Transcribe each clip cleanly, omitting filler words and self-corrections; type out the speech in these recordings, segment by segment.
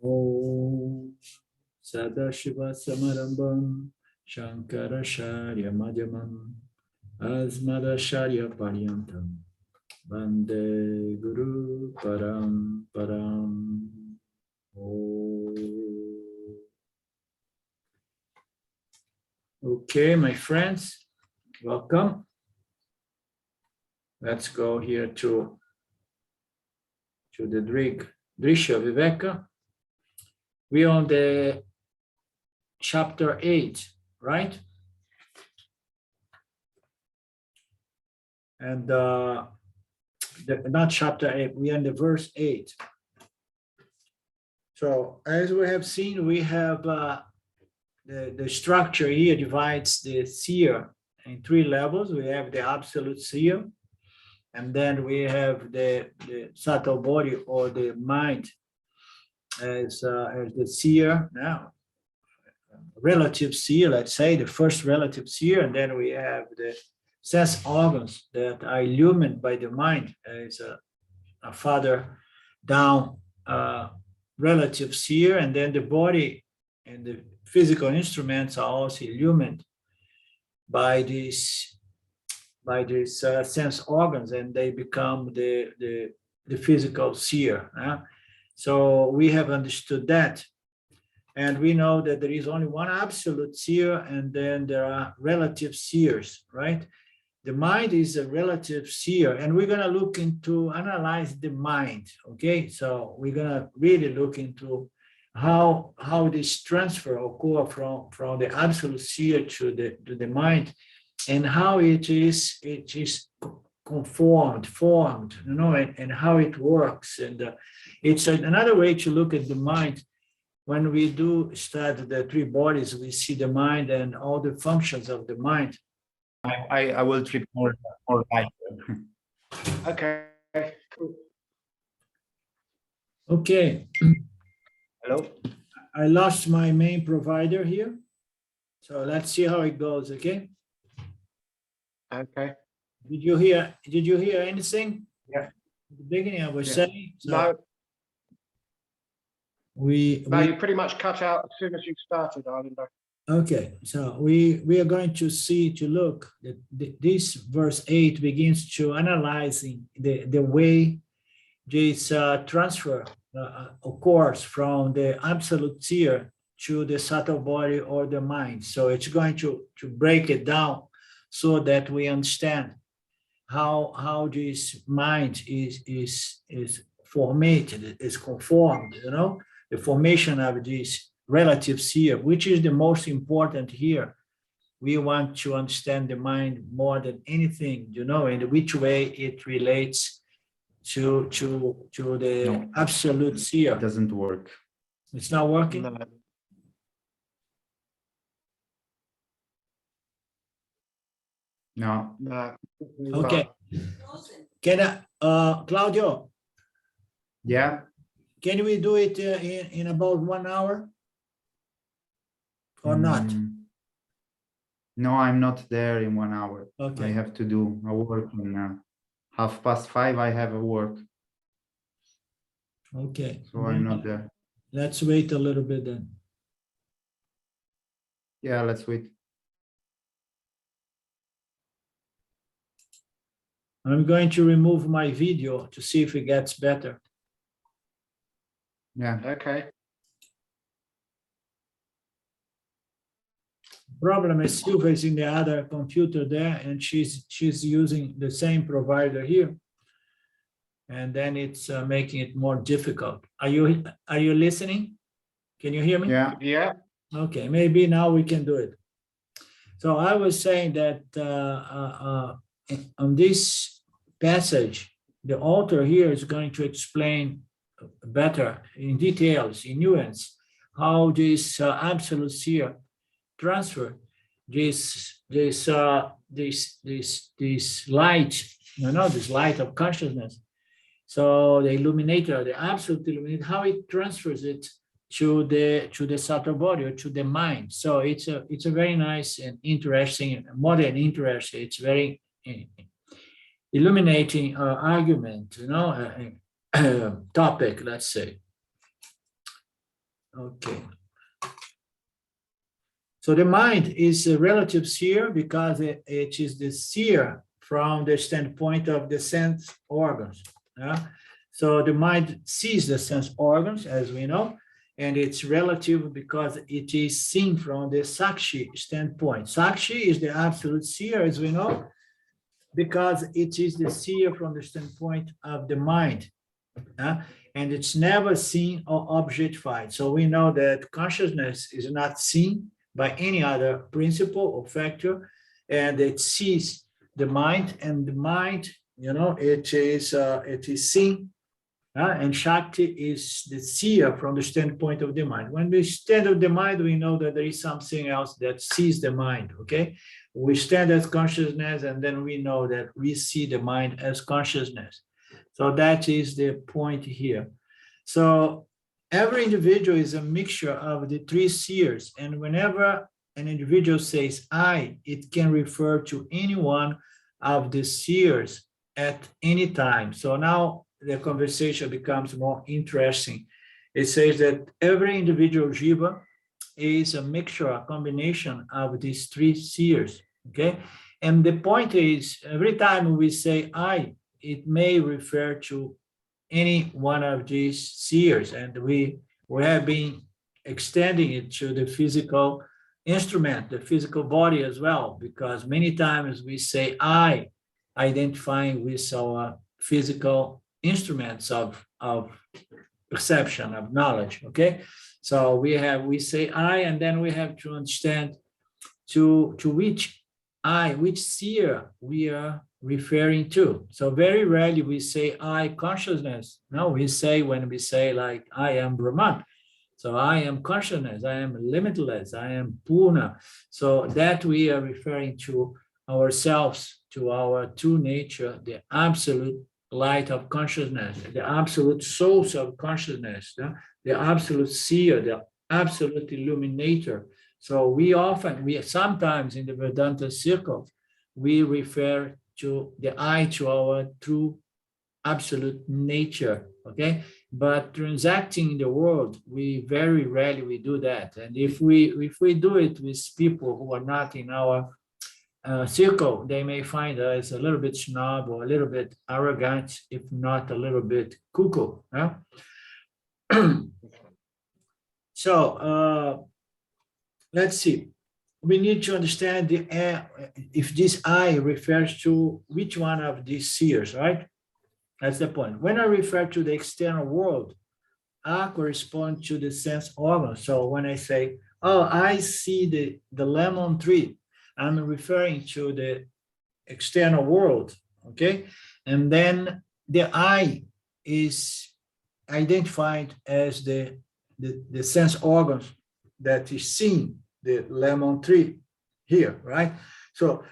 Om Sadashiva Samarambam Shankaracharya Madhyamam Asmadacharya Paryantam Vande Guru Param Param. Okay, my friends, welcome. Let's go here to the Drg Drsya-Viveka. We're on the chapter 8, right? And not chapter 8, we are in the verse 8. So as we have seen, we have the structure here divides the seer in 3 levels. We have the absolute seer, and then we have the subtle body or the mind as the seer now. Relative seer, let's say, the first relative seer, and then we have the sense organs that are illumined by the mind as a further down relative seer, and then the body and the physical instruments are also illumined by these sense organs, and they become the physical seer. So we have understood that. And we know that there is only one absolute seer, and then there are relative seers, right? The mind is a relative seer, and we're going to look into analyze the mind, okay? So we're going to really look into how this transfer occur from the absolute seer to the mind, and how it is formed, you know, and how it works. And it's another way to look at the mind. When we do study the 3 bodies, we see the mind and all the functions of the mind. I will treat more light. Okay. Okay. Hello? I lost my main provider here. So let's see how it goes, okay? Okay. Did you hear anything? Yeah. At the beginning I was saying. So No, we you pretty much cut out as soon as you started, Arlindo. okay, so we are going to look that this verse 8 begins to analyzing the way this transfer occurs from the absolute seer to the subtle body or the mind. So it's going to break it down so that we understand how this mind is formatted, is conformed, you know, the formation of this relative seer, which is the most important here. We want to understand the mind more than anything, you know, and which way it relates to the absolute seer. It doesn't work. It's not working? No. No. No. Okay. Can Claudio, Yeah? can we do it in about 1 hour? Or not? No, I'm not there in 1 hour. Okay. I have to do a work in 5:30. I have a work, Okay. so I'm not there. Let's wait a little bit then. Yeah, let's wait. I'm going to remove my video to see if it gets better. Yeah. Okay. Problem is Silva is in the other computer there, and she's using the same provider here, and then it's making it more difficult. Are you listening? Can you hear me? Yeah. Yeah. Okay, maybe now we can do it. So I was saying that on this passage, the author here is going to explain better in details, in nuance, how this absolute seer transfer this light, you know, this light of consciousness. So the illuminator, the absolute illuminator, how it transfers it to the subtle body or to the mind. So it's a very nice and interesting, more than interesting, it's very illuminating argument, you know, topic, let's say. Okay. So the mind is a relative seer because it is the seer from the standpoint of the sense organs. So the mind sees the sense organs, as we know, and it's relative because it is seen from the Sakshi standpoint. Sakshi is the absolute seer, as we know, because it is the seer from the standpoint of the mind. And it's never seen or objectified. So we know that consciousness is not seen by any other principle or factor, and it sees the mind, and the mind, it is seen. And Shakti is the seer from the standpoint of the mind. When we stand of the mind, we know that there is something else that sees the mind, okay? We stand as consciousness, and then we know that we see the mind as consciousness. So that is the point here. So every individual is a mixture of the three seers, and whenever an individual says I, it can refer to any one of the seers at any time. So now the conversation becomes more interesting. It says that every individual jiva is a mixture, a combination of these three seers, okay? And the point is, every time we say I, it may refer to any one of these seers, and we have been extending it to the physical instrument, the physical body as well, because many times we say I, identifying with our physical instruments of perception, of knowledge, okay? So we say I, and then we have to understand to which I, which seer we are referring to. So very rarely we say I consciousness. No, we say, when we say like I am Brahman. So I am consciousness, I am limitless, I am Purna. So that we are referring to ourselves, to our true nature, the absolute light of consciousness, the absolute source of consciousness, the absolute seer, the absolute illuminator. So we sometimes in the Vedanta circles, we refer to the I, to our true absolute nature, okay? But transacting in the world, we very rarely we do that. And if we do it with people who are not in our circle, they may find us a little bit snob or a little bit arrogant, if not a little bit cuckoo. So let's see. We need to understand if this I refers to which one of these seers, right? That's the point. When I refer to the external world, I correspond to the sense organ. So when I say, oh, I see the lemon tree, I'm referring to the external world, okay? And then the I is identified as the sense organs that is seeing the lemon tree here, right? So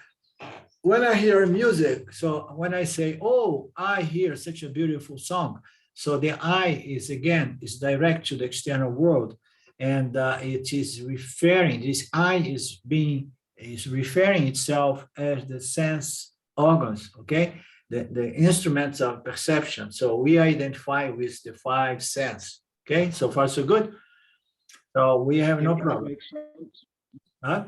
when I hear music, so when I say, oh, I hear such a beautiful song, so the I is direct to the external world, and it is referring, this I is referring itself as the sense organs, okay? The instruments of perception. So we identify with the five senses, okay? So far, so good. So we have no problem. Makes sense. Huh?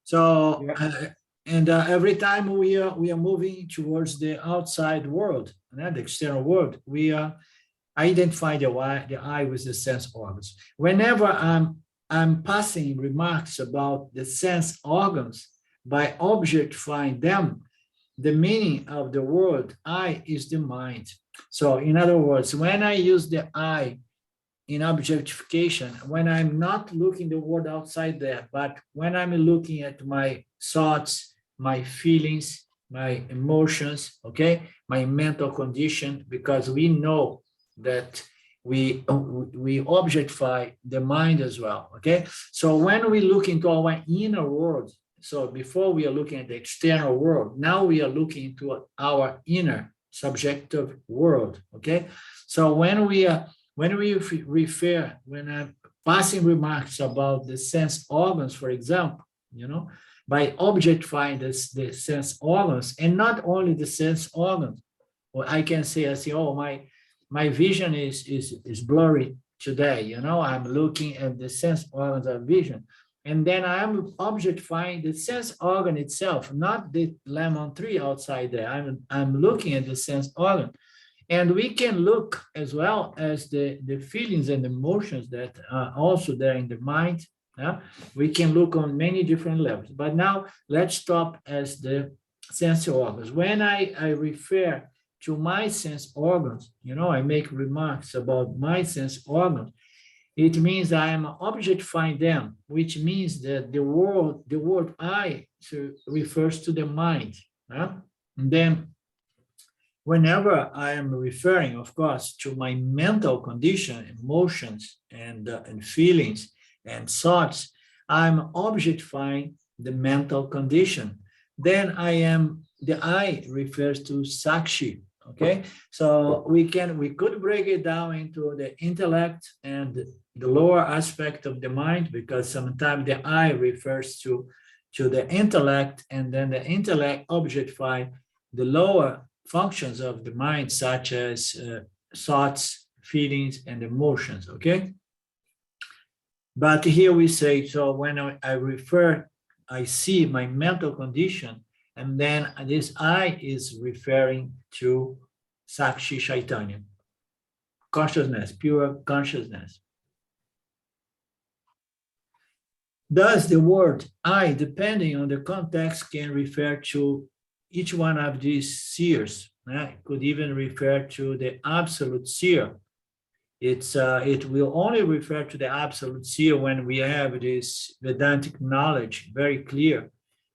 So, Yeah. every time we are moving towards the outside world, the external world, we identify the I with the sense organs. Whenever I'm passing remarks about the sense organs by objectifying them, the meaning of the word I is the mind. So in other words, when I use the I in objectification, when I'm not looking the world outside there, but when I'm looking at my thoughts, my feelings, my emotions, okay, my mental condition, because we know that we objectify the mind as well, okay? So when we look into our inner world, so before we are looking at the external world, now we are looking into our inner subjective world, okay? So when I'm passing remarks about the sense organs, for example, by objectifying the sense organs, and not only the sense organs, or I say, oh, my vision is blurry today. You know, I'm looking at the sense organs of vision. And then I'm objectifying the sense organ itself, not the lemon tree outside there. I'm looking at the sense organ. And we can look as well as the feelings and emotions that are also there in the mind. Yeah? We can look on many different levels. But now let's stop as the sense organs. When I refer to my sense organs, you know, I make remarks about my sense organs, it means I am objectifying them, which means that the word I refers to the mind. Yeah? And then whenever I am referring, of course, to my mental condition, emotions and feelings and thoughts, I'm objectifying the mental condition. Then the I refers to Sakshi. Okay, so we could break it down into the intellect and the lower aspect of the mind, because sometimes the I refers to the intellect, and then the intellect objectify the lower functions of the mind, such as thoughts, feelings, and emotions. Okay, but here we say, so when I see my mental condition, and then this I is referring to Sakshi Chaitanya, consciousness, pure consciousness. Thus, the word I, depending on the context, can refer to each one of these seers. It could even refer to the absolute seer. It will only refer to the absolute seer when we have this Vedantic knowledge very clear.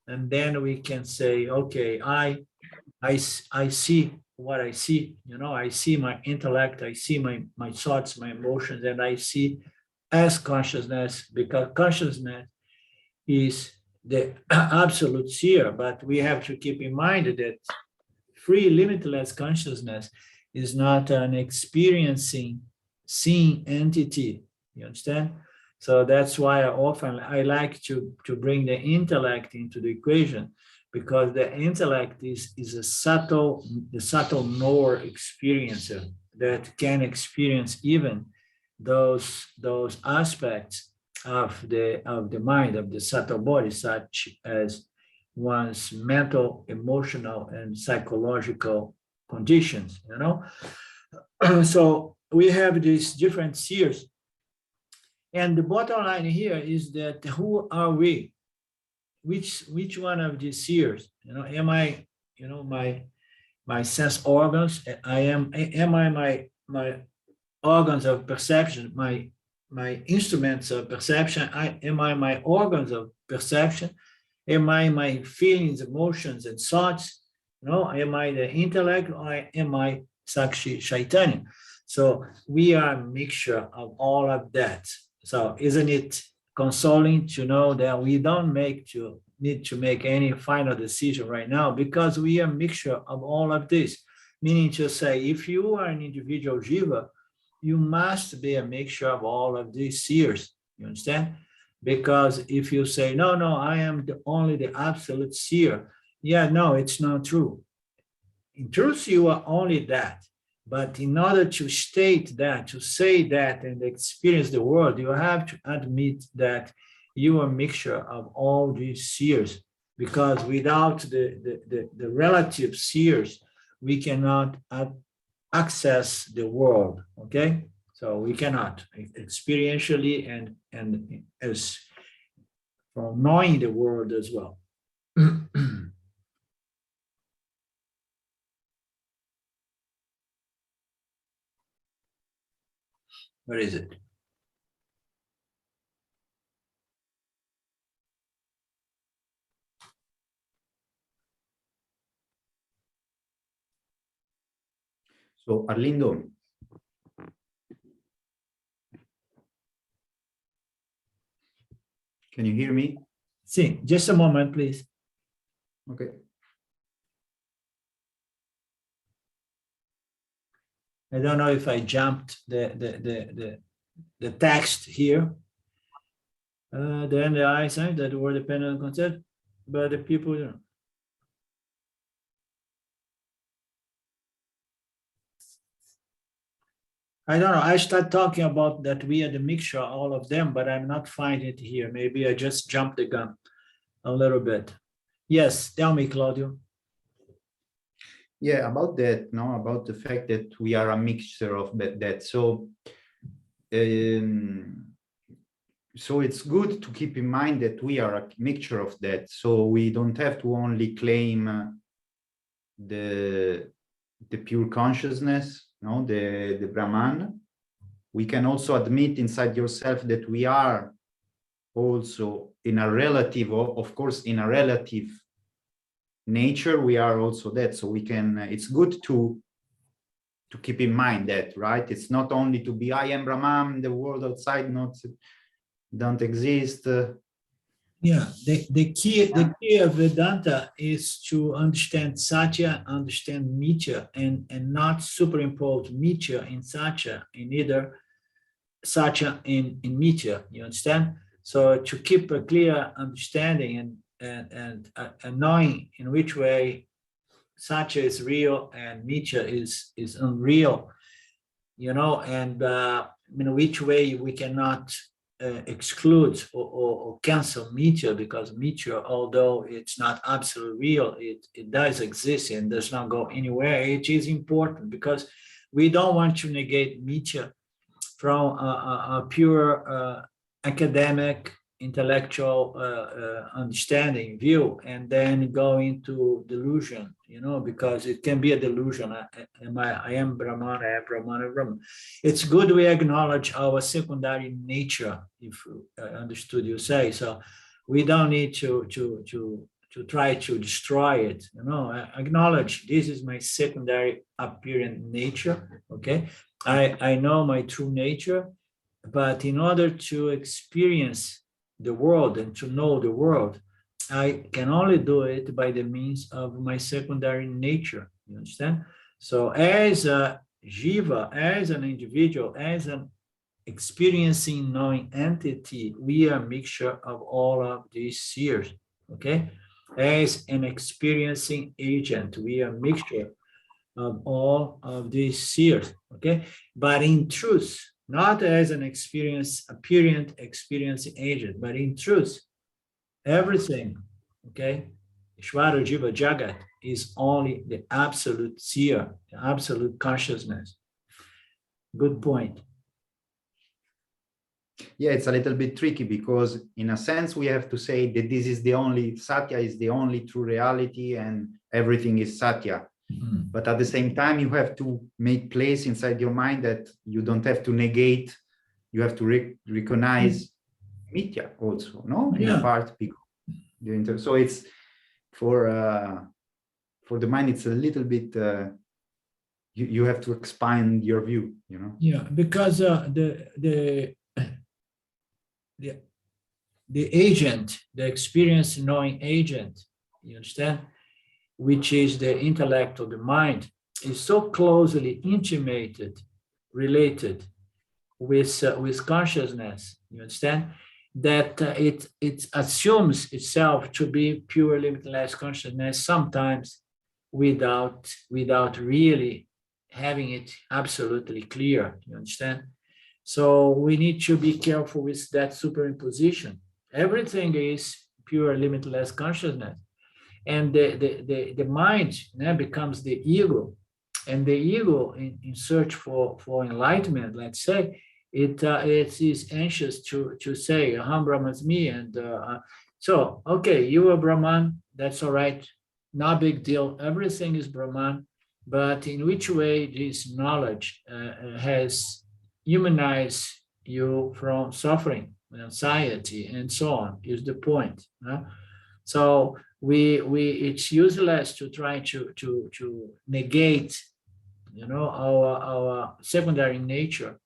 And then we can say, okay, I see what I see, you know, I see my intellect, I see my thoughts, my emotions, and I see as consciousness, because consciousness is the absolute seer. But we have to keep in mind that free, limitless consciousness is not an experiencing, seeing entity. You understand? So that's why I like to bring the intellect into the equation, because the intellect is the subtle knower experiencer that can experience even those aspects of the mind, of the subtle body, such as one's mental, emotional, and psychological conditions, you know. So we have these different seers. And the bottom line here is that who are we? Which one of these seers? You know, am I, you know, my sense organs? Am I my organs of perception, my instruments of perception? Am I my organs of perception? Am I my feelings, emotions, and thoughts? You know, am I the intellect, or am I Sakshi Chaitanya? So we are a mixture of all of that. So isn't it consoling to know that we don't need to make any final decision right now, because we are a mixture of all of this? Meaning to say, if you are an individual jiva, you must be a mixture of all of these seers. You understand? Because if you say, no, I am only the absolute seer, yeah, no, it's not true. In truth, you are only that. But in order to state that, to say that, and experience the world, you have to admit that you are a mixture of all these seers. Because without the relative seers, we cannot access the world. Okay, so we cannot experientially and as from knowing the world as well. Where is it? So, Arlindo, can you hear me? See, just a moment, please. Okay. I don't know if I jumped the text here. Then the I sign that word dependent on concept, but the people, you know. I don't know. I start talking about that we are the mixture, all of them, but I'm not finding it here. Maybe I just jumped the gun a little bit. Yes, tell me, Claudio. Yeah, about that, no, about the fact that we are a mixture of that. So it's good to keep in mind that we are a mixture of that. So we don't have to only claim the pure consciousness, no, the Brahman. We can also admit inside yourself that we are also in a relative, of course, in a relative nature, we are also that. So we can, it's good to keep in mind that, right? It's not only to be, I am Brahman, the world outside don't exist. Yeah, the key of Vedanta is to understand Satya, understand Mithya, and not superimpose Mithya in Satya, in either Satya in Mithya. You understand? So to keep a clear understanding and knowing in which way Satya is real and Mithya is unreal, you know, and in which way we cannot exclude or cancel Mithya, because Mithya, although it's not absolutely real, it does exist and does not go anywhere. It is important because we don't want to negate Mithya from a pure academic, intellectual understanding view, and then go into delusion, you know, because it can be a delusion. I am Brahman, I am Brahman, I am Brahman. It's good we acknowledge our secondary nature, if I understood you say. So we don't need to try to destroy it, you know. Acknowledge this is my secondary apparent nature, okay? I know my true nature, but in order to experience the world and to know the world, I can only do it by the means of my secondary nature. You understand? So as a jiva, as an individual, as an experiencing knowing entity, we are a mixture of all of these seers, okay? As an experiencing agent, we are a mixture of all of these seers, okay? But in truth, not as an apparent experiencing agent, but in truth, everything, okay? Ishvara Jiva Jagat is only the absolute seer, the absolute consciousness. Good point. Yeah, it's a little bit tricky because in a sense we have to say that this is the only, Satya is the only true reality and everything is Satya. But at the same time, you have to make place inside your mind that you don't have to negate, you have to recognize Mithya also, no? In a part, because so it's for the mind, it's a little bit, you have to expand your view, you know? Yeah, because the agent, the experience knowing agent, you understand, which is the intellect of the mind, is so closely intimated, related with consciousness, you understand, that it assumes itself to be pure limitless consciousness, sometimes without really having it absolutely clear, you understand? So we need to be careful with that superimposition. Everything is pure limitless consciousness. And the mind becomes the ego. And the ego, in search for enlightenment, let's say, it is anxious to say, Aham Brahmasmi. And so, okay, you are Brahman, that's all right, no big deal. Everything is Brahman. But in which way this knowledge has humanized you from suffering, anxiety, and so on, is the point. So it's useless to try to negate, you know, our secondary nature,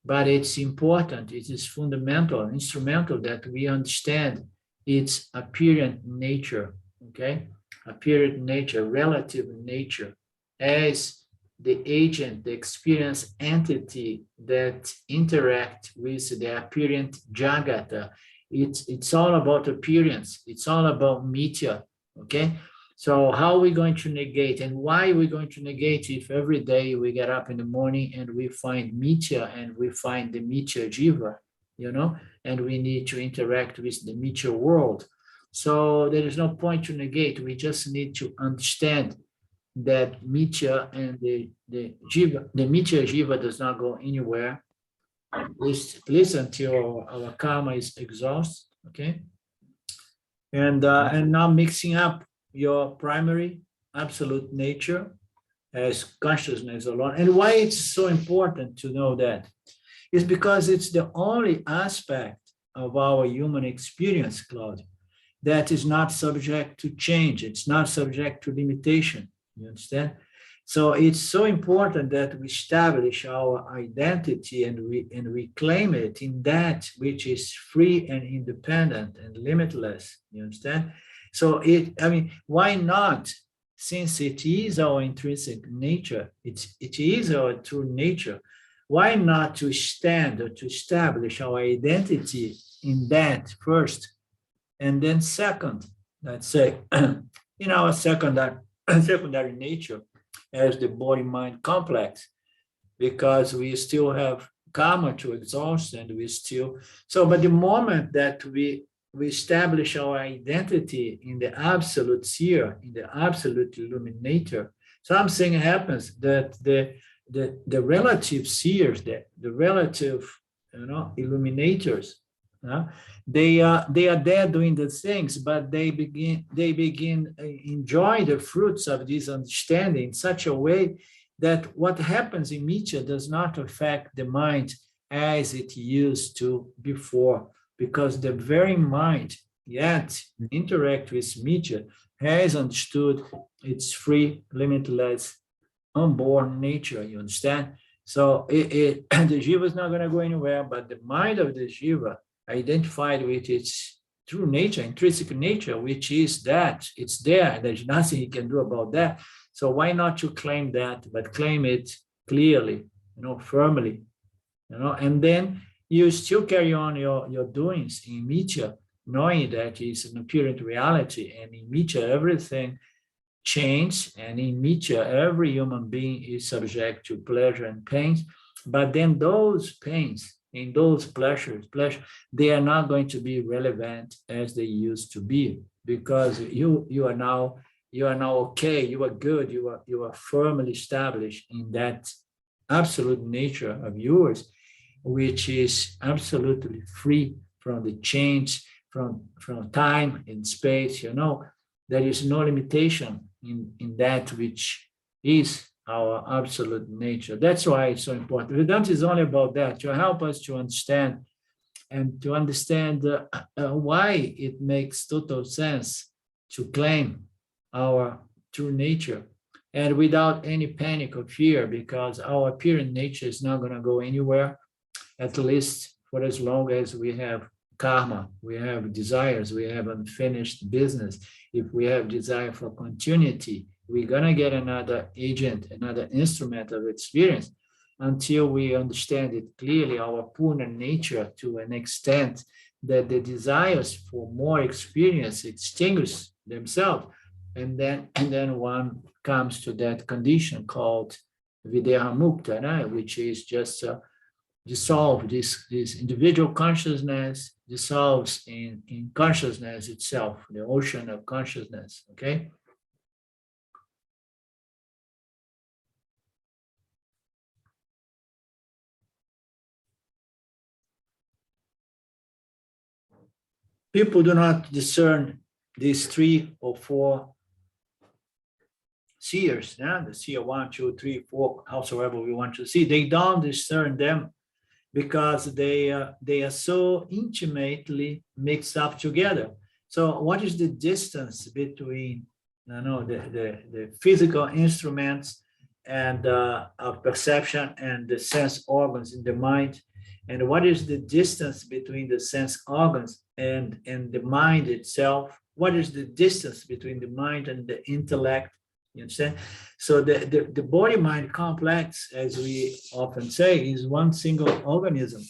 but it's important, it is fundamental, instrumental that we understand its apparent nature, okay? Apparent nature, relative nature, as the agent, the experience entity that interact with the apparent jagata. It's all about appearance. It's all about mithya, okay? So how are we going to negate, and why are we going to negate if every day we get up in the morning and we find Mithya and we find the Mithya Jiva, and we need to interact with the Mithya world. So there is no point to negate. We just need to understand that Mithya and the Jiva, the Mithya Jiva does not go anywhere, at least until our karma is exhausted, okay? And now mixing up your primary absolute nature as consciousness alone. And why it's so important to know that is because it's the only aspect of our human experience, Claude, that is not subject to change. It's not subject to limitation. You understand? So it's so important that we establish our identity and we claim it in that which is free and independent and limitless. You understand? So why not? Since it is our intrinsic nature, it is our true nature, why not to stand or to establish our identity in that first, and then second, let's say, in our secondary nature as the body-mind complex, because we still have karma to exhaust, and but the moment that we establish our identity in the absolute seer, in the absolute illuminator, something happens that the relative seers, the relative illuminators, they are there doing the things, but they begin enjoy the fruits of this understanding in such a way that what happens in Mithya does not affect the mind as it used to before, because the very mind yet interact with Mithya has understood its free, limitless, unborn nature. You understand? So the jiva is not going to go anywhere, but the mind of the jiva, identified with its true nature, intrinsic nature, which is that it's there, there's nothing he can do about that. So why not to claim that, but claim it clearly, firmly, and then you still carry on your doings in Mithya, knowing that it's an apparent reality, and in Mithya everything changes, and in Mithya every human being is subject to pleasure and pains, but then those pains and those pleasures, they are not going to be relevant as they used to be, because you are now okay, you are good, you are firmly established in that absolute nature of yours, which is absolutely free from the change, from time and space. There is no limitation in that which is our absolute nature. That's why it's so important. Vedanta is only about that, to help us to understand and to understand why it makes total sense to claim our true nature, and without any panic or fear, because our apparent nature is not going to go anywhere, at least for as long as we have karma, we have desires, we have unfinished business. If we have desire for continuity, we're going to get another agent, another instrument of experience, until we understand it clearly, our Purna nature, to an extent that the desires for more experience extinguish themselves. And then one comes to that condition called Videha Mukta, which is just dissolve this individual consciousness, dissolves in consciousness itself, the ocean of consciousness, okay? People do not discern these 3 or 4 seers, the seer 1, 2, 3, 4, howsoever we want to see. They don't discern them because they are so intimately mixed up together. So what is the distance between the physical instruments and of perception and the sense organs in the mind? And what is the distance between the sense organs and the mind itself? What is the distance between the mind and the intellect? You understand? So the body-mind complex, as we often say, is one single organism.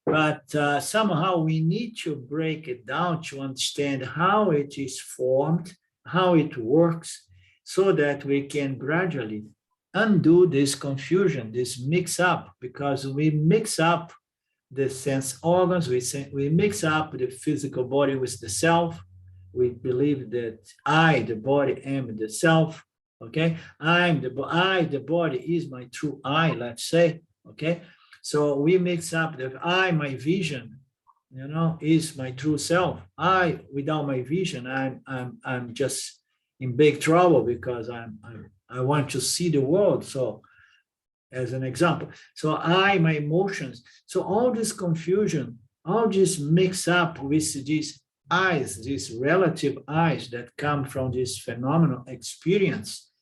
But somehow we need to break it down to understand how it is formed how it works, so that we can gradually undo this confusion, this mix up, because we mix up the sense organs, we mix up the physical body with the self. We believe that I, the body, am the self. Okay, the body is my true I, let's say. Okay, so we mix up the I, my vision, is my true self. I, without my vision, I'm just in big trouble, because I want to see the world. So, as an example, so my emotions. So all this confusion, all this mix up with these eyes, these relative eyes that come from this phenomenal experience,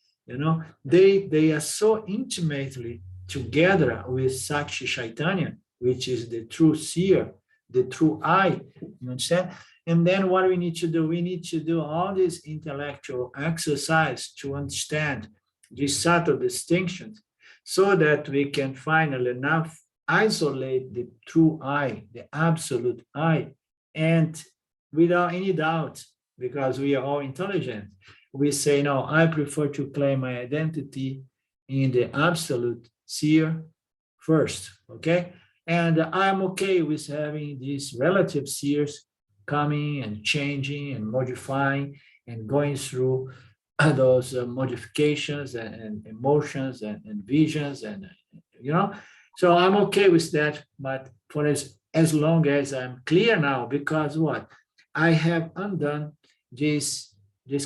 they are so intimately together with Sakshi Chaitanya, which is the true seer, the true I, you understand? And then what we need to do, we need to do all this intellectual exercise to understand these subtle distinctions, so that we can finally now isolate the true I, the absolute I, and without any doubt, because we are all intelligent, we say, no, I prefer to claim my identity in the absolute seer first, okay? And I'm okay with having these relative seers coming and changing and modifying and going through those modifications and emotions and visions, and so I'm okay with that. But for as long as I'm clear now, because what I have undone this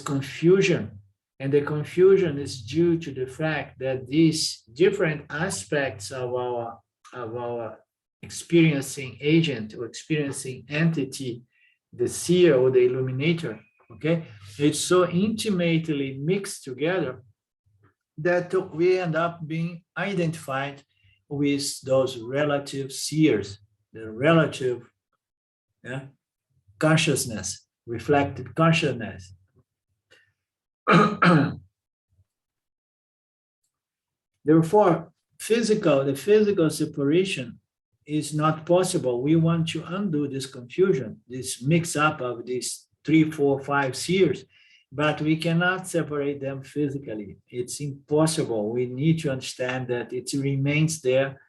confusion, and the confusion is due to the fact that these different aspects of our experiencing agent or experiencing entity, the seer or the illuminator, okay, it's so intimately mixed together that we end up being identified with those relative seers, the relative consciousness, reflected consciousness. Therefore, the physical separation is not possible. We want to undo this confusion, this mix up of these 3, 4, 5 seers, but we cannot separate them physically. It's impossible. We need to understand that it remains there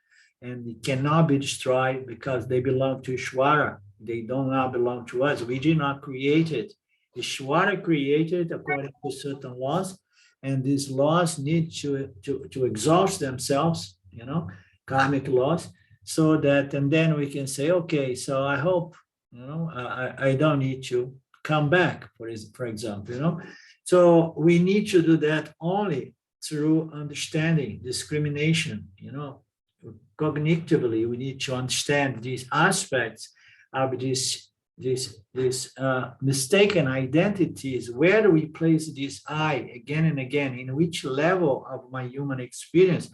and it cannot be destroyed, because they belong to Ishvara. They do not belong to us. We did not create it. Ishvara created according to certain laws, and these laws need to exhaust themselves, karmic laws, so that, and then we can say, okay, so I hope, I don't need to come back, for example, So we need to do that only through understanding discrimination, cognitively. We need to understand these aspects of these mistaken identities. Where do we place this I again and again? In which level of my human experience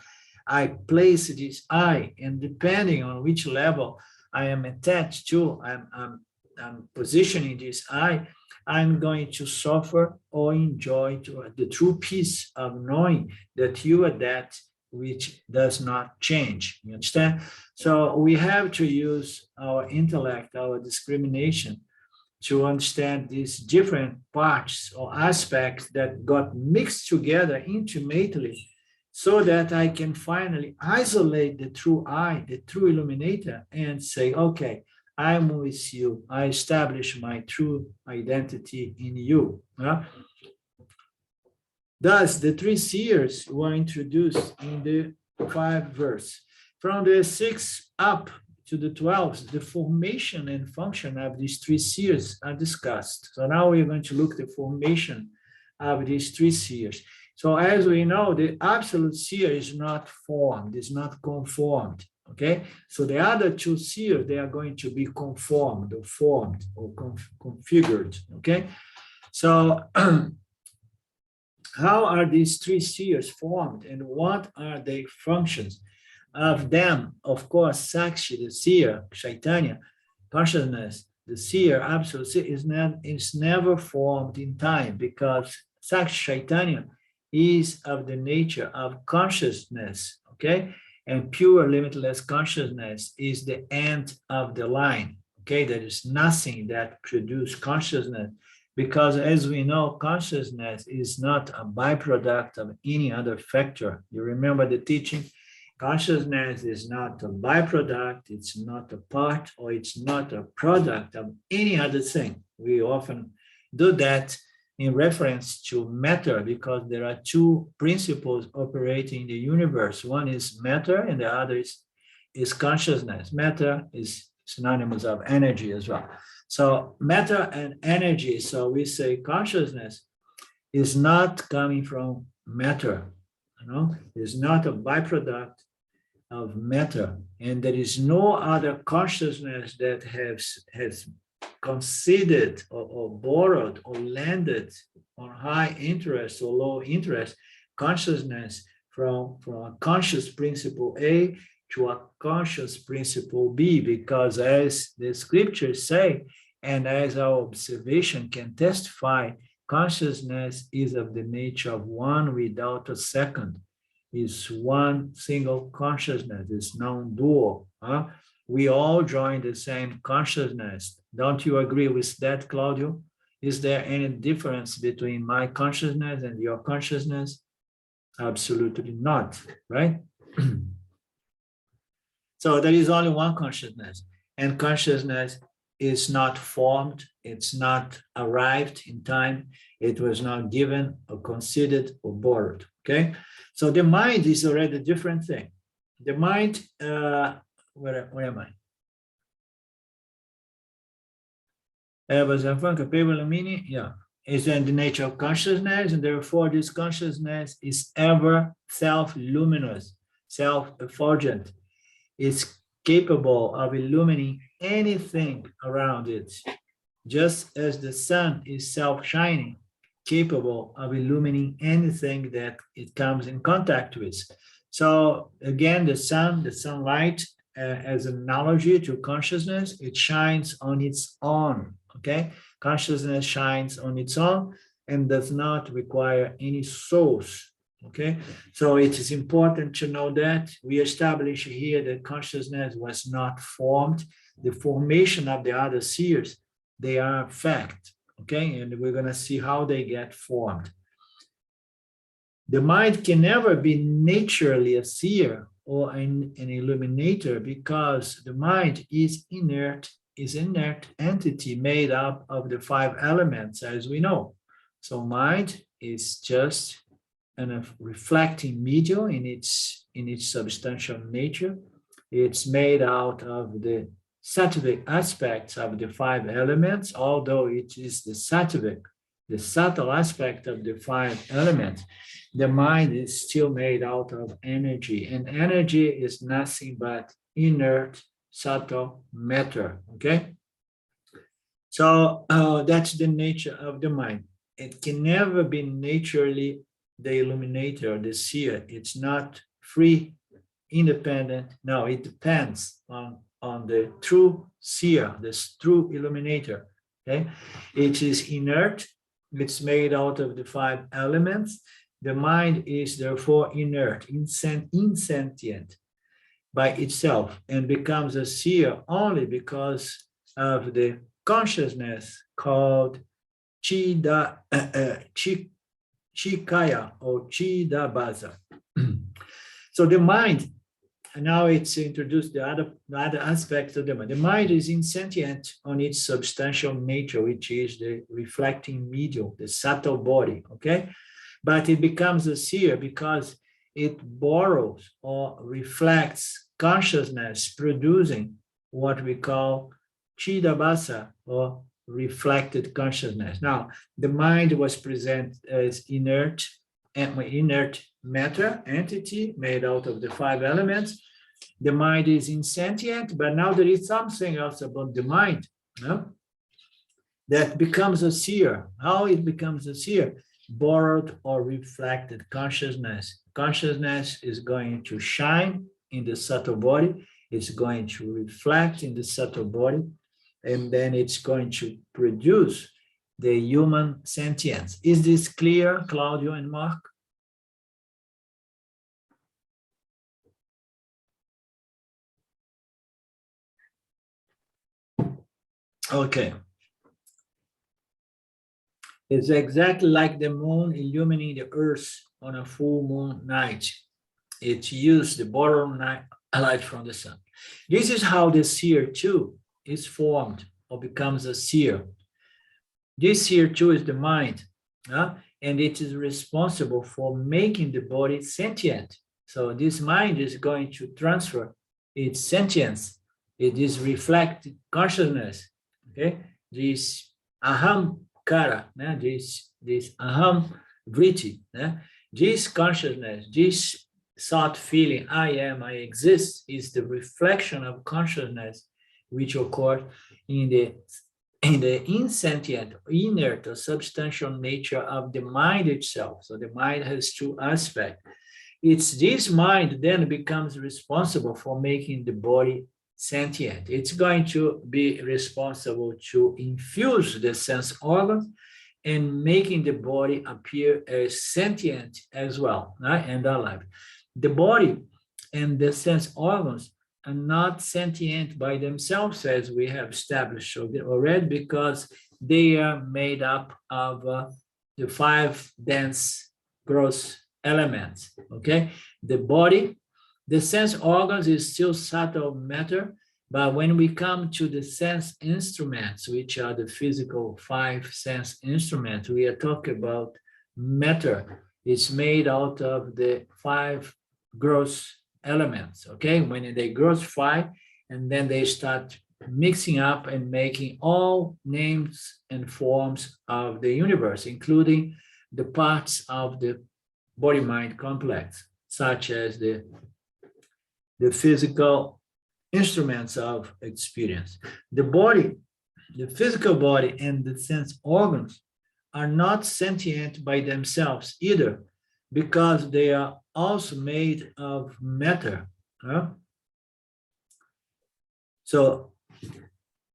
I place this I, and depending on which level I am attached to, I'm positioning this I, I'm going to suffer or enjoy the true peace of knowing that you are that which does not change. You understand? So we have to use our intellect, our discrimination, to understand these different parts or aspects that got mixed together intimately, so that I can finally isolate the true I, the true illuminator, and say, okay, I'm with you. I establish my true identity in you. Thus, the 3 seers were introduced in the 5th verse. From the 6th up to the 12th, the formation and function of these 3 seers are discussed. So now we're going to look at the formation of these 3 seers. So as we know, the absolute seer is not formed, is not conformed, okay? So the other 2 seers, they are going to be conformed or formed or configured, okay? So how are these 3 seers formed, and what are their functions? Of them, of course, Sakshi, the seer, Chaitanya, consciousness, the seer, absolute seer, is never formed in time, because Sakshi Chaitanya is of the nature of consciousness, okay? And pure limitless consciousness is the end of the line, okay? There is nothing that produces consciousness Because as we know, consciousness is not a byproduct of any other factor. You remember the teaching? Consciousness is not a byproduct, it's not a part, or it's not a product of any other thing. We often do that in reference to matter, because there are two principles operating in the universe. One is matter and the other is consciousness. Matter is synonymous of energy as well. So matter and energy, so we say consciousness is not coming from matter, is not a byproduct of matter. And there is no other consciousness that has considered or borrowed or landed on high interest or low interest consciousness from a conscious principle A to a conscious principle B, because as the scriptures say, and as our observation can testify, consciousness is of the nature of one without a second. Is one single consciousness, is non-dual. We all join the same consciousness. Don't you agree with that, Claudio? Is there any difference between my consciousness and your consciousness? Absolutely not, right? So there is only one consciousness, and consciousness is not formed, it's not arrived in time, it was not given or considered or borrowed, okay? So the mind is already a different thing. The mind, where am I? Was capable of meaning? Yeah, is in the nature of consciousness, and therefore this consciousness is ever self-luminous, self-effulgent. It's capable of illuminating anything around it, just as the sun is self-shining, capable of illuminating anything that it comes in contact with. So again, the sunlight, as an analogy to consciousness, it shines on its own, okay? Consciousness shines on its own and does not require any source, okay? So it is important to know that we establish here that consciousness was not formed. The formation of the other seers, they are a fact, okay? And we're gonna see how they get formed. The mind can never be naturally a seer or an illuminator, because the mind is inert entity made up of the 5 elements, as we know. So mind is just a reflecting medium in its substantial nature. It's made out of the sattvic aspects of the 5 elements, although it is the sattvic, the subtle aspect of the 5 elements. The mind is still made out of energy, and energy is nothing but inert, subtle matter, okay? So that's the nature of the mind. It can never be naturally the illuminator, the seer. It's not free, independent. No, it depends on the true seer, this true illuminator, okay? It is inert. It's made out of the 5 elements. The mind is therefore inert, insentient by itself, and becomes a seer only because of the consciousness called Chikaya or Chidabhasa. So the mind, and now it's introduced the other aspects of the mind. The mind is insentient on its substantial nature, which is the reflecting medium, the subtle body, okay? But it becomes a seer because it borrows or reflects consciousness, producing what we call Chidabhasa, or reflected consciousness. Now, the mind was presented as inert matter, entity made out of the 5 elements. The mind is insentient, but now there is something else about the mind, that becomes a seer. How it becomes a seer? Borrowed or reflected consciousness. Consciousness is going to shine in the subtle body, it's going to reflect in the subtle body, and then it's going to produce the human sentience. Is this clear, Claudio and Mark? Okay. It's exactly like the moon illuminating the earth on a full moon night. It uses the borrowed light from the sun. This is how the seer too is formed or becomes a seer. This seer too is the mind, and it is responsible for making the body sentient. So this mind is going to transfer its sentience. It is reflected consciousness. Okay, this aham kara, this aham vritti, this consciousness, this thought feeling, I am, I exist, is the reflection of consciousness which occurs in the insentient, inert, or substantial nature of the mind itself. So the mind has two aspects. It's this mind then becomes responsible for making the body sentient. It's going to be responsible to infuse the sense organs and making the body appear as sentient as well, right? And alive. The body and the sense organs are not sentient by themselves, as we have established already, because they are made up of the 5 dense gross elements, okay? The body, the sense organs is still subtle matter, but when we come to the sense instruments, which are the physical 5 sense instruments, we are talking about matter. It's made out of the 5 gross elements, okay? When they grossify, and then they start mixing up and making all names and forms of the universe, including the parts of the body-mind complex, such as the physical instruments of experience. The body, the physical body and the sense organs are not sentient by themselves either, because they are also made of matter. So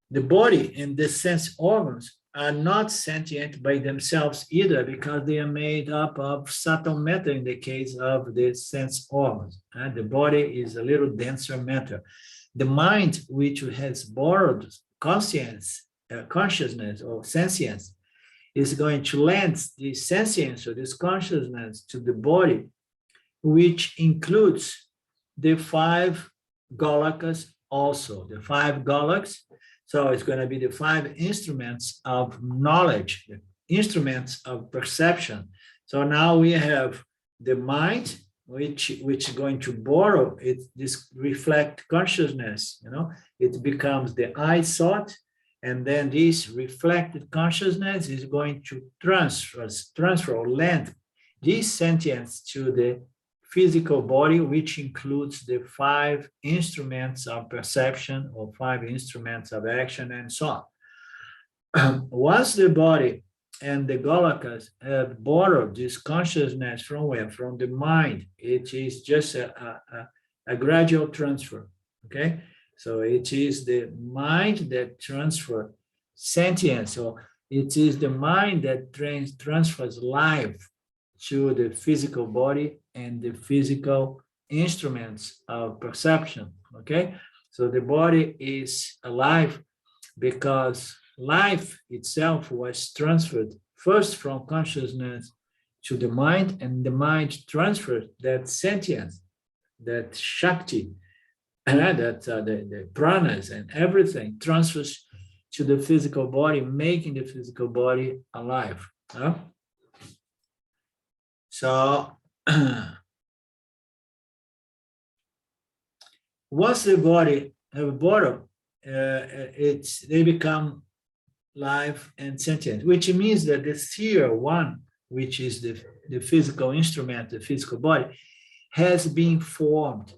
the body and the sense organs are not sentient by themselves either, because they are made up of subtle matter in the case of the sense organs. The body is a little denser matter. The mind, which has borrowed consciousness or sentience, is going to lend this sentience or this consciousness to the body, which includes the 5 golakas also, the 5 golaks. So it's going to be the 5 instruments of knowledge, the instruments of perception. So now we have the mind, which is going to borrow it, this reflect consciousness, it becomes the I thought, and then this reflected consciousness is going to transfer or lend this sentience to the physical body, which includes the 5 instruments of perception or 5 instruments of action and so on. Once the body and the golakas have borrowed this consciousness from where? From the mind. It is just a gradual transfer, okay? So it is the mind that transfers sentience. So it is the mind that transfers life to the physical body and the physical instruments of perception, okay? So the body is alive because life itself was transferred first from consciousness to the mind, and the mind transferred that sentience, that Shakti, that the pranas and everything transfers to the physical body, making the physical body alive. So once the body have borrowed, they become live and sentient, which means that the seer one, which is the physical instrument, the physical body, has been formed,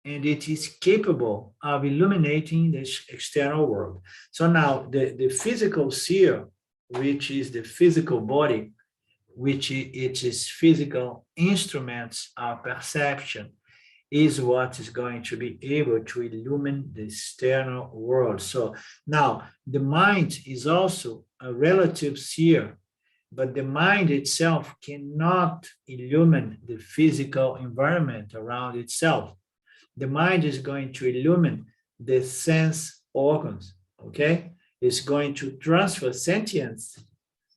and it is capable of illuminating the external world. So now the physical seer, which is the physical body, which it is physical instruments of perception, is what is going to be able to illumine the external world. So now the mind is also a relative seer, but the mind itself cannot illumine the physical environment around itself. The mind is going to illumine the sense organs, okay? It's going to transfer sentience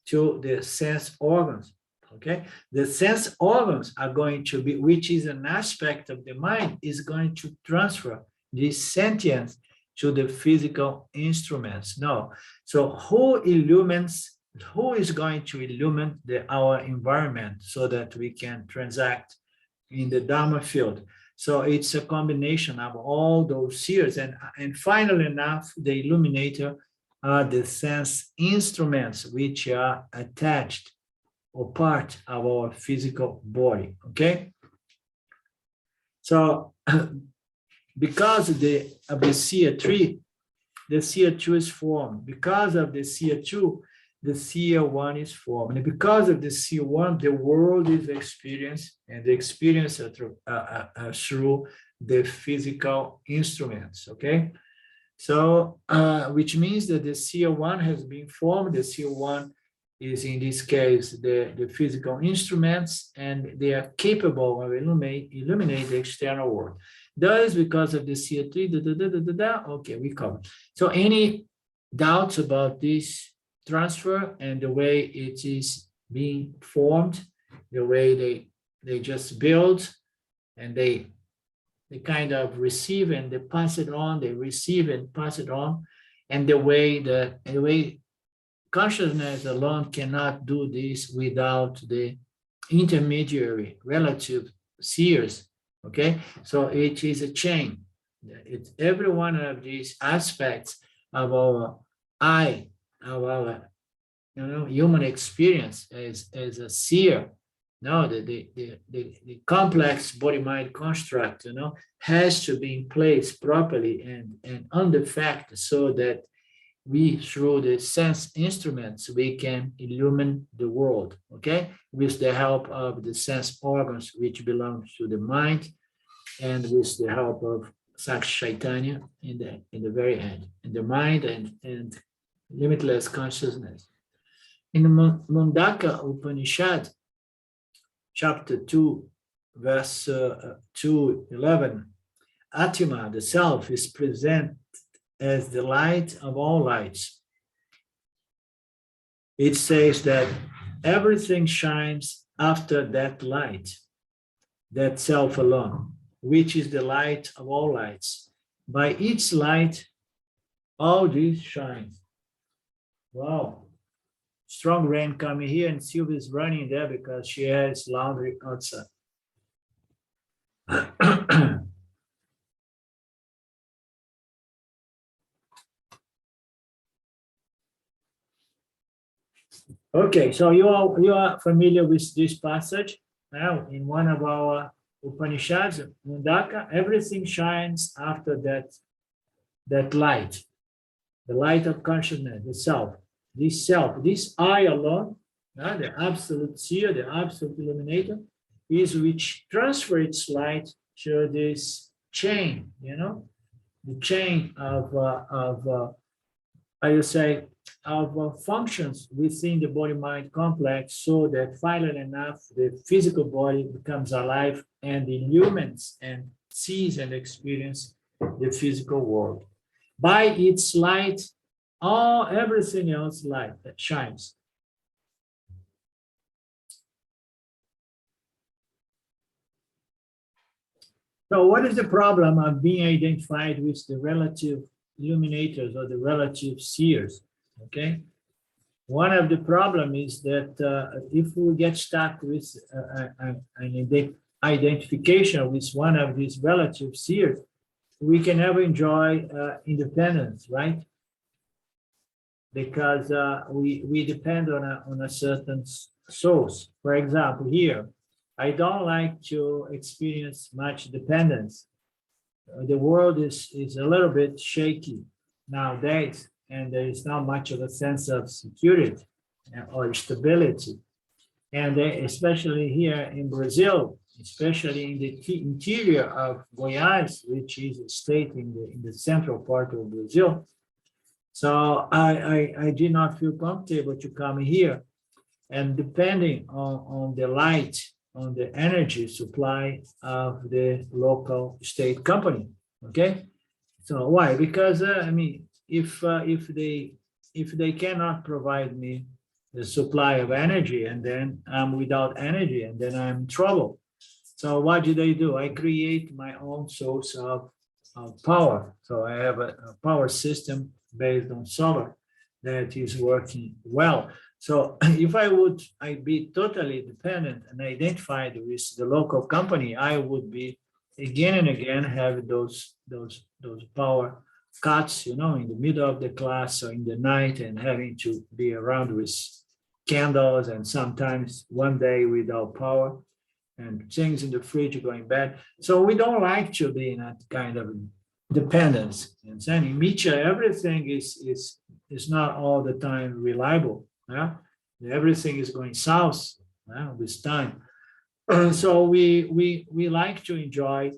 to the sense organs. Okay, the sense organs are going to be, which is an aspect of the mind, is going to transfer this sentience to the physical instruments. No, so who is going to illumine our environment so that we can transact in the Dharma field? So it's a combination of all those seers, and finally enough, the illuminator are the sense instruments which are attached or part of our physical body. Okay, so because of the seer 3, the seer 2 is formed. Because of the seer 2, the seer 1 is formed. And because of the seer 1, the world is experienced, and the experience through the physical instruments. Okay, so which means that the seer 1 has been formed. The seer 1 is, in this case, the physical instruments, and they are capable of illuminate the external world. Thus, because of the seer 3, okay, we cover. So any doubts about this transfer and the way it is being formed, the way they just build and they kind of receive and they pass it on, they receive and pass it on, and the way consciousness alone cannot do this without the intermediary relative seers. Okay, so it is a chain. It's every one of these aspects of our human experience as a seer. No, the complex body-mind construct, has to be in place properly and under fact, so that we, through the sense instruments, we can illumine the world, okay, with the help of the sense organs, which belongs to the mind, and with the help of Sakshi Chaitanya in the very end, in the mind and limitless consciousness. In the Mundaka Upanishad, chapter 2, verse 2:11, Atma, the self, is present as the light of all lights. It says that everything shines after that light, that self alone, which is the light of all lights. By its light, all this shines. Wow. Strong rain coming here, and Sylvia's running there because she has laundry outside. Okay, so you are familiar with this passage. Now, in one of our Upanishads, Mundaka, everything shines after that light, the light of consciousness, the self, this I alone, the absolute seer, the absolute illuminator, is which transfer its light to this chain, the chain of functions within the body-mind complex, so that finally enough, the physical body becomes alive and illumines and sees and experiences the physical world. By its light, everything else light that shines. So what is the problem of being identified with the relative illuminators or the relative seers? Okay, one of the problem is that if we get stuck with an identification with one of these relative seers, we can never enjoy independence, right? Because we depend on a certain source. For example, here, I don't like to experience much dependence. The world is a little bit shaky nowadays, and there is not much of a sense of security or stability. And especially here in Brazil, especially in the interior of Goiás, which is a state in the central part of Brazil. So I did not feel comfortable to come here. And depending on the light, on the energy supply of the local state company, okay? So why? Because if they cannot provide me the supply of energy, and then I'm without energy, and then I'm in trouble. So what did I do? I create my own source of power. So I have a power system based on solar that is working well. So if I'd be totally dependent and identified with the local company, I would be again and again have those power cuts, in the middle of the class or in the night, and having to be around with candles, and sometimes one day without power, and things in the fridge going bad. So we don't like to be in that kind of dependence. And then in Nietzsche, everything is not all the time reliable. Yeah? Everything is going south with time. So we like to enjoy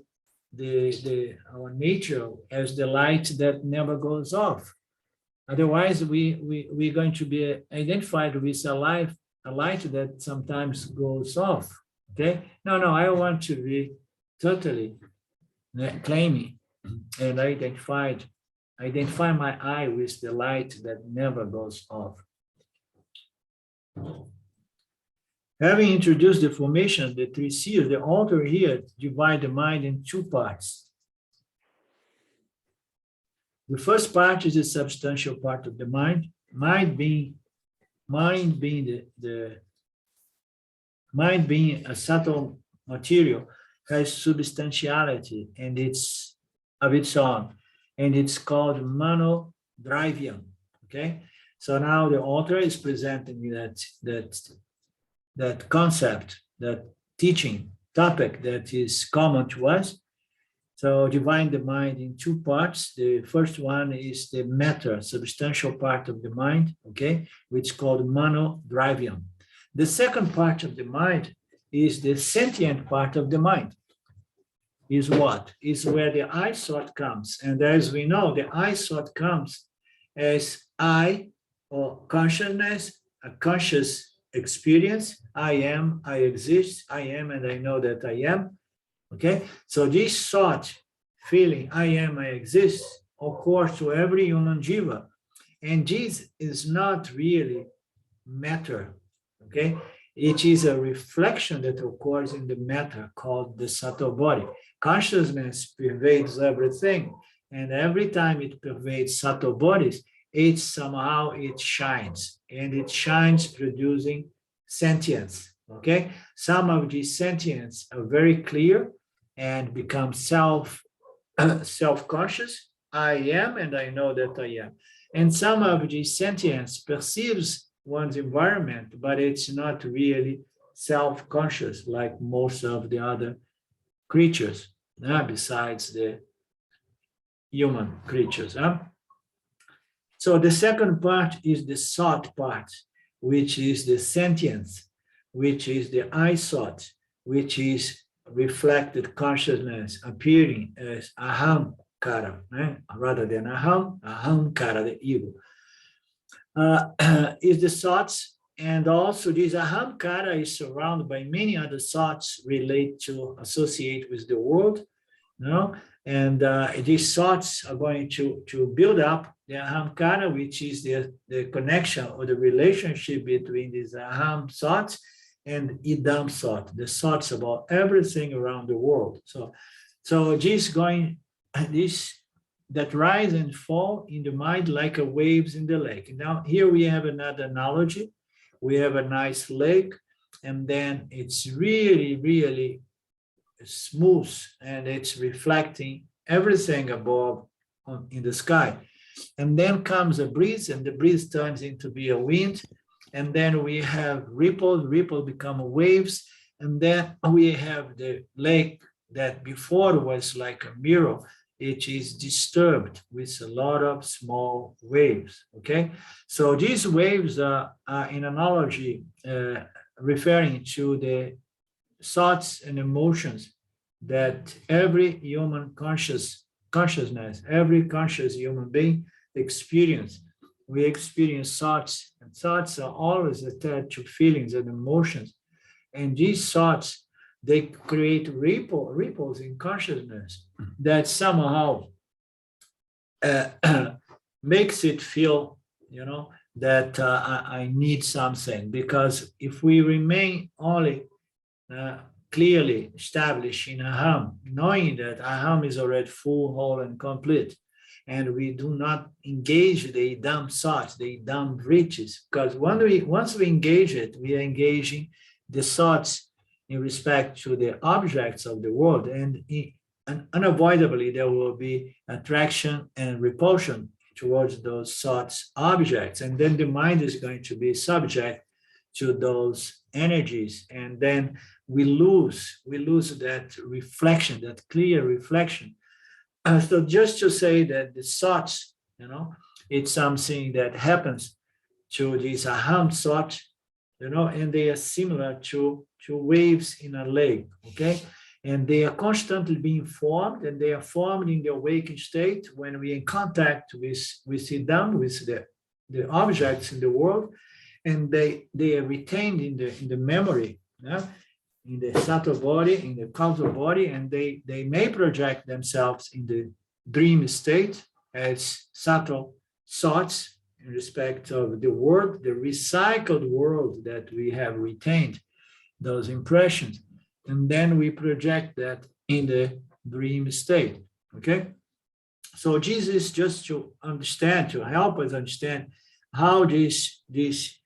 our nature as the light that never goes off. Otherwise, we're going to be identified with a light that sometimes goes off. Okay? No, I want to be totally claiming and identify my eye with the light that never goes off. Having introduced the formation of the three seers, the author here divides the mind in two parts. The first part is the substantial part of the mind, mind being a subtle material, has substantiality and it's of its own, and it's called monodrivya. Okay, so now the author is presenting that concept, that teaching topic that is common to us. So divide the mind in two parts. The first one is the matter, substantial part of the mind, okay, which is called monodrivya. The second part of the mind is the sentient part of the mind. Is what? Is where the I thought comes. And as we know, the I thought comes as I, or consciousness, a conscious experience. I am, I exist, I am, and I know that I am. Okay, so this thought, feeling, I am, I exist, occurs to every human jiva. And this is not really matter. Okay, it is a reflection that occurs in the matter called the subtle body. Consciousness pervades everything, and every time it pervades subtle bodies, it shines, and it shines producing sentience. Okay, some of these sentience are very clear and become self-conscious. I am, and I know that I am. And some of these sentience perceives one's environment, but it's not really self-conscious like most of the other creatures, besides the human creatures. So the second part is the thought part, which is the sentience, which is the I thought, which is reflected consciousness appearing as ahamkara, rather than ahamkara, the ego. Is the thoughts, and also this ahamkara is surrounded by many other thoughts associate with the world, and these thoughts are going to build up the ahamkara, which is the connection or the relationship between these aham thoughts and idam thought, the thoughts about everything around the world. So that rise and fall in the mind like a waves in the lake. Now here we have another analogy. We have a nice lake, and then it's really, really smooth, and it's reflecting everything above in the sky. And then comes a breeze, and the breeze turns into be a wind. And then we have ripples become waves. And then we have the lake that before was like a mirror. It is disturbed with a lot of small waves, okay? So these waves are in analogy referring to the thoughts and emotions that every human consciousness, every conscious human being experience. We experience thoughts, and thoughts are always attached to feelings and emotions. And these thoughts, they create ripples in consciousness that somehow makes it feel, that I need something, because if we remain only clearly established in aham, knowing that aham is already full, whole, and complete, and we do not engage the idam thoughts, the idam riches, because once we engage it, we are engaging the thoughts in respect to the objects of the world, and unavoidably there will be attraction and repulsion towards those thoughts objects, and then the mind is going to be subject to those energies, and then we lose that reflection, that clear reflection. So just to say that the thoughts, it's something that happens to these aham thoughts, and they are similar to waves in a lake, okay? And they are constantly being formed, and they are formed in the awakened state when we are in contact with idam, with the objects in the world, and they are retained in the memory, in the subtle body, in the causal body, and they may project themselves in the dream state as subtle thoughts in respect of the world, the recycled world that we have retained, those impressions. And then we project that in the dream state, okay? So Jesus, just to understand, to help us understand how this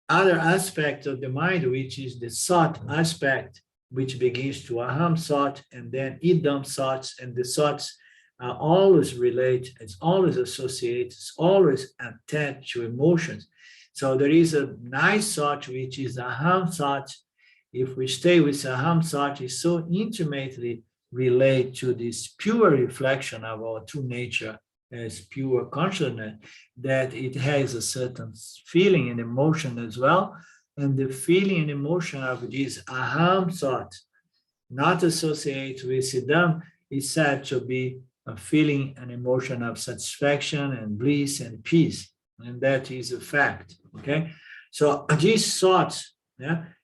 other aspect of the mind, which is the thought aspect, which begins to aham thought and then idam thoughts, and the thoughts are always related, it's always associated, it's always attached to emotions. So there is a nice thought, which is aham thought. If we stay with aham thought, is so intimately related to this pure reflection of our true nature as pure consciousness, that it has a certain feeling and emotion as well. And the feeling and emotion of this aham thought, not associated with idam, is said to be a feeling and emotion of satisfaction and bliss and peace. And that is a fact, okay? So these thoughts,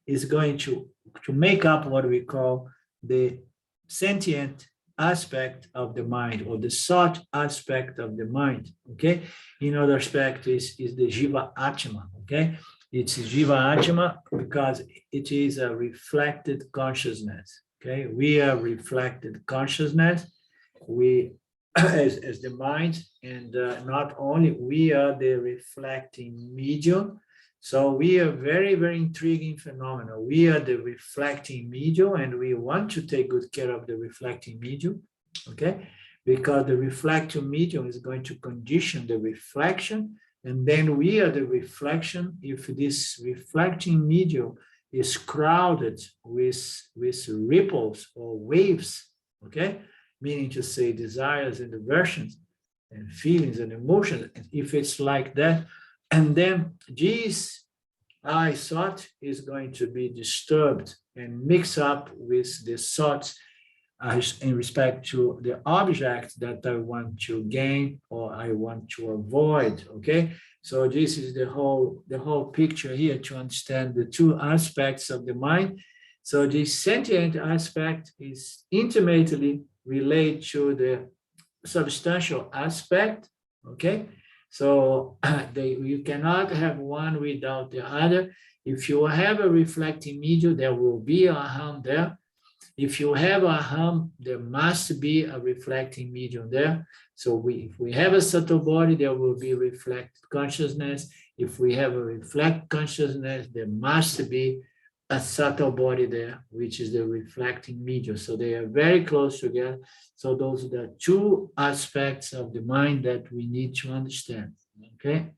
is going to make up what we call the sentient aspect of the mind, or the thought aspect of the mind, okay? Another aspect is the Jiva Atma, okay? It's Jiva Atma because it is a reflected consciousness, okay? We are reflected consciousness, we as the mind, and not only we are the reflecting medium. So we are very, very intriguing phenomenon. We are the reflecting medium, and we want to take good care of the reflecting medium, okay? Because the reflecting medium is going to condition the reflection, and then we are the reflection. If this reflecting medium is crowded with ripples or waves, okay? Meaning to say desires and aversions and feelings and emotions, if it's like that, and then this I thought is going to be disturbed and mixed up with the thoughts in respect to the object that I want to gain or I want to avoid, okay? So this is the whole picture here to understand the two aspects of the mind. So the sentient aspect is intimately related to the substantial aspect, okay? So you cannot have one without the other. If you have a reflecting medium, there will be a aham there. If you have a aham, there must be a reflecting medium there. So if we have a subtle body, there will be reflected consciousness. If we have a reflect consciousness, there must be a subtle body there, which is the reflecting medium. So they are very close together. So those are the two aspects of the mind that we need to understand, okay?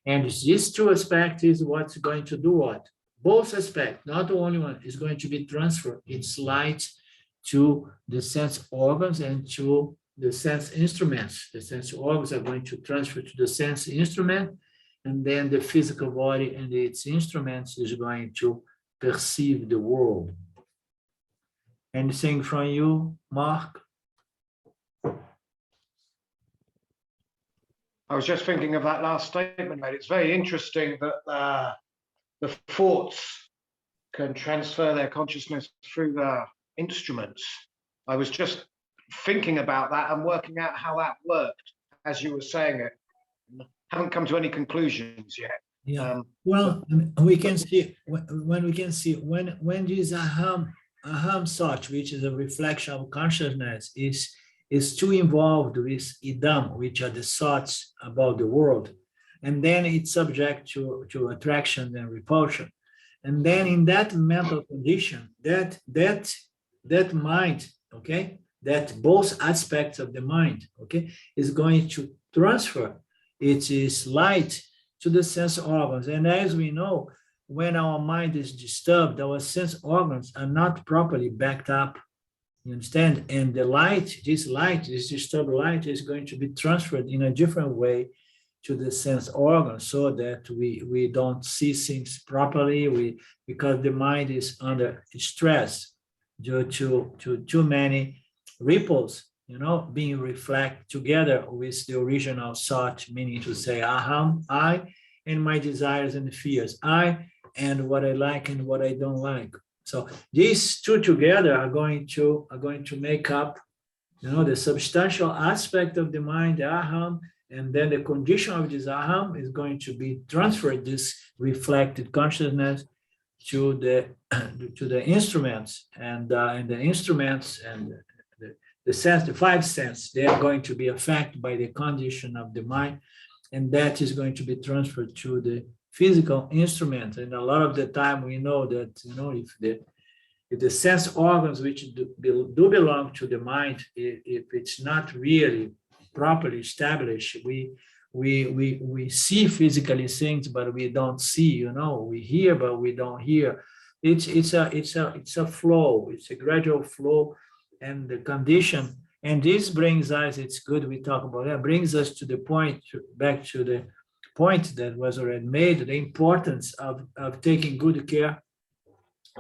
And these two aspects is what's going to do what? Both aspects, not the only one, is going to be transferred its light to the sense organs and to the sense instruments. The sense organs are going to transfer to the sense instrument, and then the physical body and its instruments is going to perceive the world. Anything from you, Mark? I was just thinking of that last statement, mate. It's very interesting that the thoughts can transfer their consciousness through the instruments. I was just thinking about that and working out how that worked as you were saying it. haven't come to any conclusions yet. Yeah. Well, we can see when this aham thought, which is a reflection of consciousness, is too involved with idam, which are the thoughts about the world, and then it's subject to attraction and repulsion, and then in that mental condition, that mind, okay, that both aspects of the mind, okay, is going to transfer its light to the sense organs. And as we know, when our mind is disturbed, our sense organs are not properly backed up. You understand? And the light, this disturbed light is going to be transferred in a different way to the sense organs, so that we don't see things properly, because the mind is under stress due to too many ripples, being reflected together with the original thought, meaning to say, aham, I, and my desires and fears, I, and what I like and what I don't like. So these two together are going to make up, the substantial aspect of the mind, the aham, and then the condition of this aham is going to be transferred, this reflected consciousness, to the instruments, and the instruments and the sense, the five senses, they are going to be affected by the condition of the mind, and that is going to be transferred to the physical instrument. And a lot of the time we know that, if the sense organs which do belong to the mind, if it's not really properly established, we see physically things, but we don't see, we hear, but we don't hear. It's a flow, it's a gradual flow, and the condition, and this brings us, it's good we talk about that, brings us to the point, back to the point that was already made, the importance of taking good care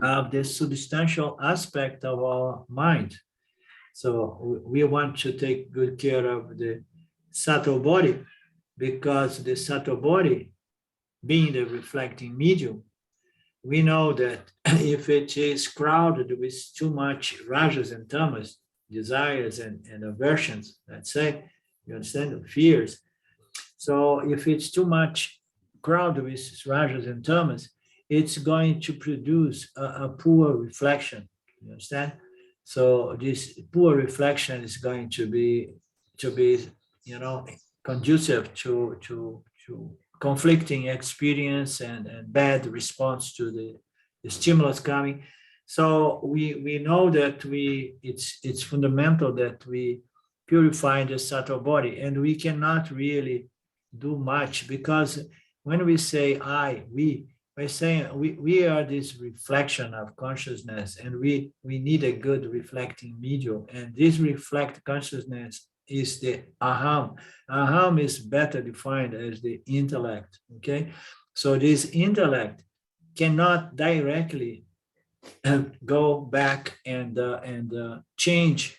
of the substantial aspect of our mind. So we want to take good care of the subtle body, because the subtle body, being the reflecting medium, we know that if it is crowded with too much rajas and tamas, desires and aversions, let's say, you understand, fears. So if it's too much crowded with rajas and tamas, it's going to produce a poor reflection, you understand? So this poor reflection is going to be conducive to conflicting experience and bad response to the stimulus coming. So we know that it's fundamental that we purify the subtle body, and we cannot really do much, because when we say I, we're saying we are this reflection of consciousness, and we need a good reflecting medium, and this reflect consciousness is the aham. Aham is better defined as the intellect, okay? So this intellect cannot directly go back and change,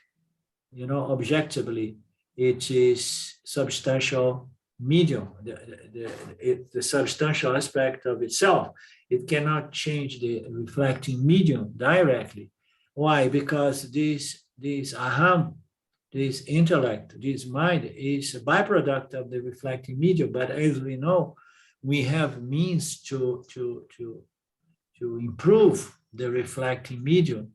objectively. It is substantial medium, the substantial aspect of itself. It cannot change the reflecting medium directly. Why? Because this aham, this intellect, this mind, is a byproduct of the reflecting medium. But as we know, we have means to improve the reflecting medium,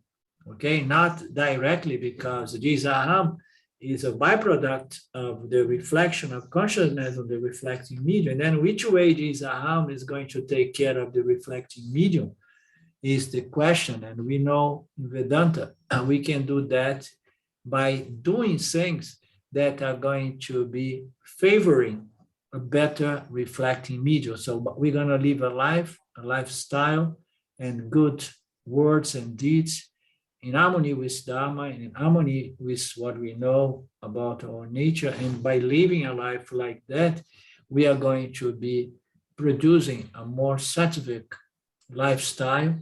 okay? Not directly, because this aham is a byproduct of the reflection of consciousness of the reflecting medium. And then which way this aham is going to take care of the reflecting medium is the question. And we know in Vedanta, we can do that by doing things that are going to be favoring a better reflecting medium. So we're going to live a lifestyle, and good words and deeds in harmony with Dharma and in harmony with what we know about our nature. And by living a life like that, we are going to be producing a more sattvic lifestyle,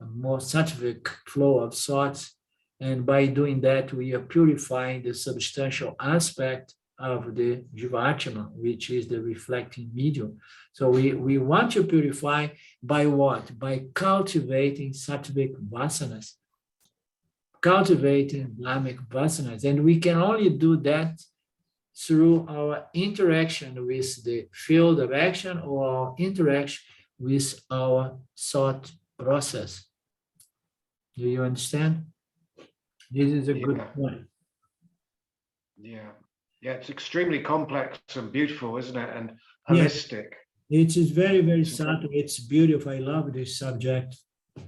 a more sattvic flow of thoughts. And by doing that, we are purifying the substantial aspect of the Jivatma, which is the reflecting medium. So we want to purify by what? By cultivating sattvic vasanas, cultivating dharmic vasanas. And we can only do that through our interaction with the field of action or our interaction with our thought process. Do you understand? This is a good point. Yeah. Yeah, it's extremely complex and beautiful, isn't it? And holistic. It is very, very subtle. It's beautiful. I love this subject.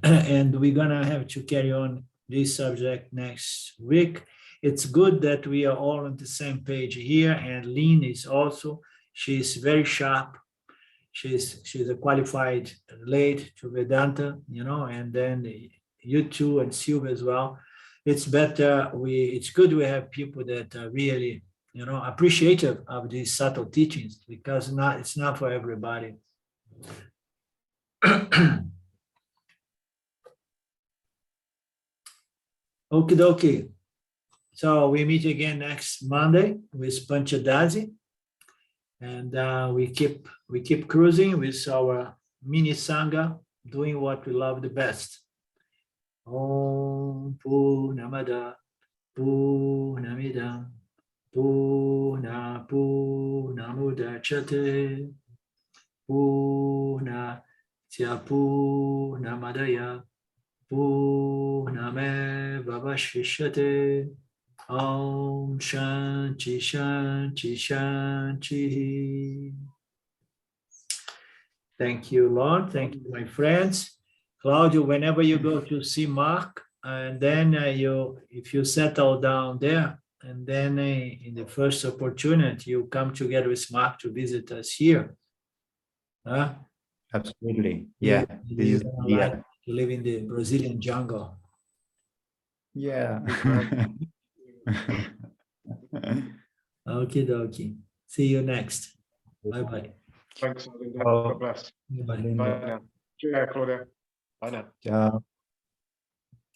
And we're gonna have to carry on this subject next week. It's good that we are all on the same page here, and Lynn is also, she's very sharp. She's a qualified lead to Vedanta, you know, and then you too and Silva as well. It's better, it's good we have people that are really, you know, appreciative of these subtle teachings, because it's not for everybody. Okie dokie. So we meet again next Monday with Panchadasi, and we keep cruising with our mini sangha, doing what we love the best. Om Purnamada Purnamidam Purnamudachyate Purnasya Purnamadaya Purnameva Vashishyate. Om Shanti Shanti Shanti. Thank you, Lord. Thank you, my friends. Claudio, whenever you go to see Mark, and then if you settle down there, and then in the first opportunity, you come together with Mark to visit us here. Huh? Absolutely. Yeah. You like to live in the Brazilian jungle. Yeah. Okie dokie. See you next. Bye-bye. Thanks, Linda. Oh. God bless. Bye-bye. Bye now. Cheers, Claudia. Bye now. Ciao.